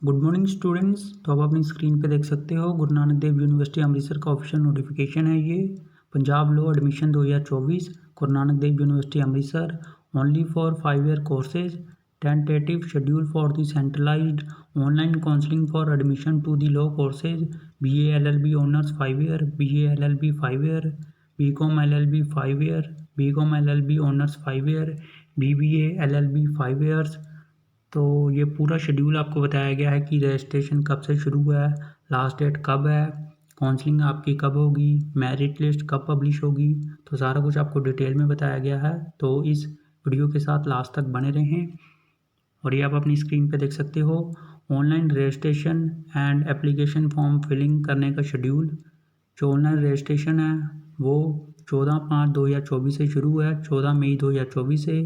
Good morning students. तो आप अपनी स्क्रीन पे देख सकते हो गुरु नानक देव यूनिवर्सिटी अमृतसर का ऑफिशियल नोटिफिकेशन है ये। Punjab law admission 2024 Guru Nanak Dev university Amritsar only for 5 year courses. Tentative schedule for the centralised online counselling for admission to the law courses BA LLB honours 5 year, BA LLB 5 year, BCom LLB 5 year, BCom LLB honours 5 year, BBA LLB 5 years. तो ये पूरा schedule आपको बताया गया है कि registration कब से शुरू हुआ है, लास्ट डेट कब है, काउंसलिंग आपकी कब होगी, मेरिट लिस्ट कब पब्लिश होगी। तो सारा कुछ आपको डिटेल में बताया गया है। तो इस वीडियो के साथ लास्ट तक बने रहें। और ये आप अपनी स्क्रीन पे देख सकते हो online registration and application form filling करने का शेड्यूल। जो ऑनलाइन रजिस्ट्रेशन है वो 14/5/2024 से शुरू हुआ है, 14 मई 2024 से।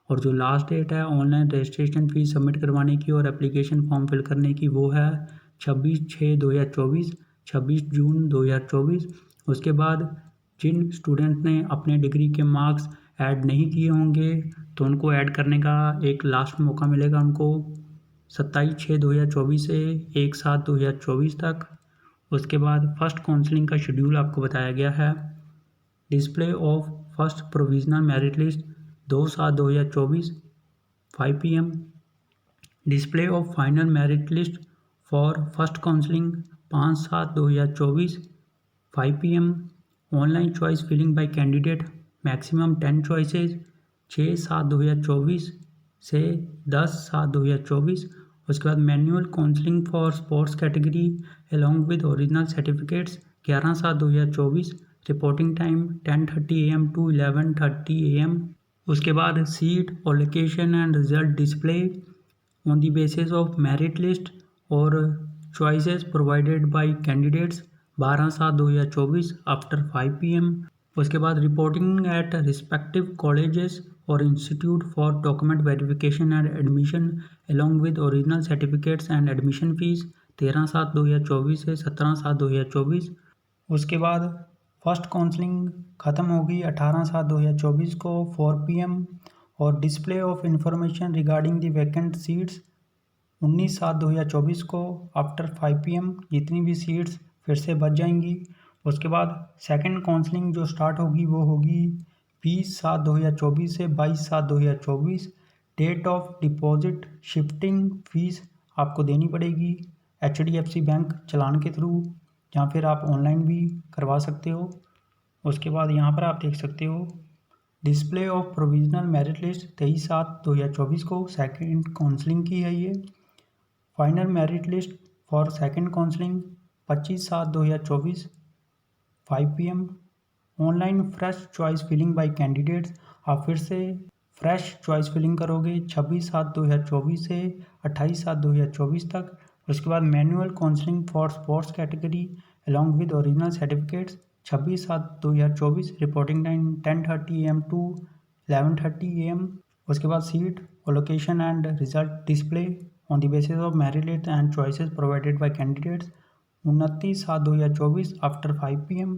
और जो लास्ट डेट है ऑनलाइन रजिस्ट्रेशन फ़ीस सबमिट करवाने की और एप्लीकेशन फॉर्म फिल करने की वो है 26/6/2024, 26 जून 2024। उसके बाद जिन स्टूडेंट ने अपने डिग्री के मार्क्स ऐड नहीं किए होंगे तो उनको ऐड करने का एक लास्ट मौका मिलेगा उनको 27/6/2024 से 1/7/2024 तक। उसके बाद फर्स्ट काउंसलिंग का शेड्यूल आपको बताया गया है। Display of first provisional merit list 2/7/2024 5 PM। Display of final merit list for first counselling 5/7/2024 5 PM। Online choice filling by candidate maximum 10 choices 6/7/2024 से 10/7/2024। उसके बाद manual counselling for sports category along with original certificates 11/7/2024। Reporting time 10:30 AM to 11:30 AM। उसके बाद seat allocation and result display on the basis of merit list और choices provided by candidates 12/7/2024 after 5 PM। उसके बाद reporting at respective colleges और institute for document verification and admission along with original certificates and admission fees 13/7/2024 से 17/7/2024। उसके बाद first counselling ख़त्म होगी 18/7/2024 को 4 PM। और display of information regarding the vacant seats 19/7/2024 को आफ्टर 5 PM जितनी भी सीट्स फिर से बच जाएंगी। उसके बाद सेकंड काउंसलिंग जो स्टार्ट होगी वो होगी 20/7/2024 से 22/7/2024। Date of deposit shifting fees आपको देनी पड़ेगी HDFC बैंक चलान के थ्रू, या फिर आप ऑनलाइन भी करवा सकते हो। उसके बाद यहाँ पर आप देख सकते हो display of provisional merit list 23/7/2024 को सेकंड काउंसलिंग की है ये। Final merit list for second counselling 25/7/2024 5 PM। Online fresh choice filling by candidates आप फिर से फ्रेश चॉइस फिलिंग करोगे 26/7/2024 से 28/7/2024 तक। उसके बाद manual counselling for sports category along with original certificates 26/7/2024। Reporting time 10:30 AM to 11:30 AM। उसके बाद seat allocation and result display on the basis of merit list and choices provided by candidates 29/7/2024 after 5 PM।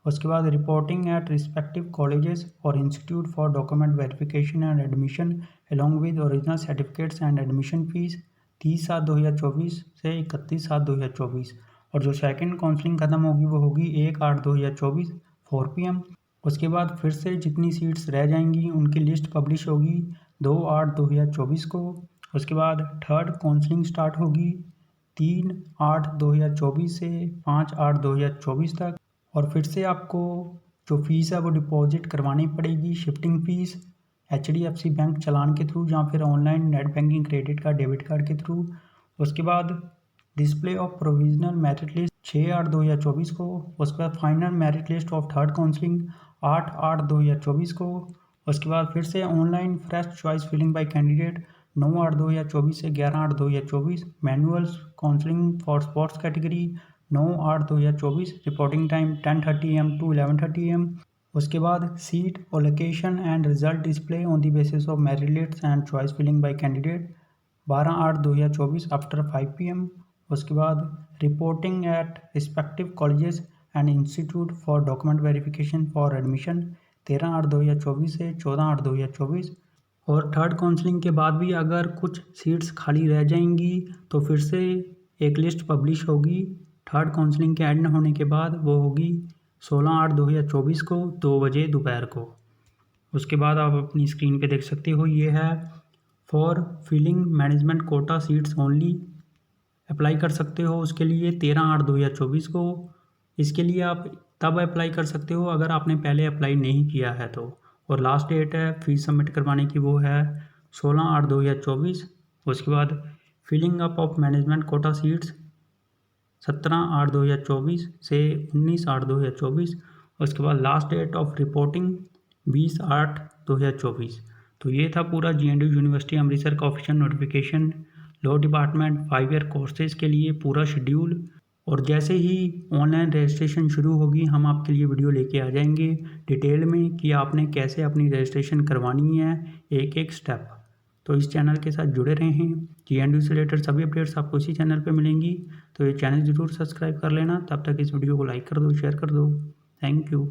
उसके बाद reporting at respective colleges और institute for document verification and admission along with original certificates and admission fees 30/7/2024 से 31/7/2024। और जो second counselling ख़त्म होगी वो होगी 1/8/2024 4 PM। उसके बाद फिर से जितनी सीट्स रह जाएंगी उनकी लिस्ट पब्लिश होगी 2/8/2024 को। उसके बाद थर्ड काउंसलिंग स्टार्ट होगी 3/8/2024 से 5/8/2024 तक। और फिर से आपको जो फ़ीस है वो डिपॉजिट करवानी पड़ेगी shifting fees HDFC bank challan के थ्रू, या फिर online net banking credit card debit card के थ्रू। उसके बाद display of provisional merit list 6/8/2024 को। उसके बाद final merit list of third counselling 8/8/2024 को। उसके बाद फिर से online fresh choice filling by candidate 9/8/2024 से 11/8/2024। Manual counselling for sports category 9/8/2024। Reporting time 10:30 AM to 11:30 AM। उसके बाद seat allocation and result display on the basis of merit list and choice filling by candidate 12/8/2024 after 5 PM। उसके बाद reporting at respective colleges and institute for document verification for admission 13/8/2024 से 14/8/2024। और third counselling के बाद भी अगर कुछ seats खाली रह जाएंगी तो फिर से एक लिस्ट पब्लिश होगी। थर्ड काउंसलिंग के एंड होने के बाद वो होगी 16/8/2024 को 2 बजे दोपहर को। उसके बाद आप अपनी स्क्रीन पे देख सकते हो, ये है for filling management quota seats only. Apply कर सकते हो उसके लिए 13/8/2024 को। इसके लिए आप तब अप्लाई कर सकते हो अगर आपने पहले अप्लाई नहीं किया है तो। और लास्ट डेट है फीस सबमिट करवाने की, वो है 16/8/2024। उसके बाद filling up of management quota seats 17/8/2024 से 19/8/2024। उसके बाद लास्ट डेट ऑफ रिपोर्टिंग 20/8/2024। तो ये था पूरा JNU यूनिवर्सिटी अमृतसर का official notification law department 5 year courses के लिए पूरा शेड्यूल। और जैसे ही ऑनलाइन रजिस्ट्रेशन शुरू होगी हम आपके लिए वीडियो लेके आ जाएंगे डिटेल में कि आपने कैसे अपनी रजिस्ट्रेशन करवानी है, एक एक स्टेप। तो इस चैनल के साथ जुड़े रहें। JNU से रिलेटेड सभी अपडेट्स आपको इसी चैनल पे मिलेंगी। तो ये चैनल ज़रूर सब्सक्राइब कर लेना। तब तक इस वीडियो को लाइक कर दो, शेयर कर दो। Thank you.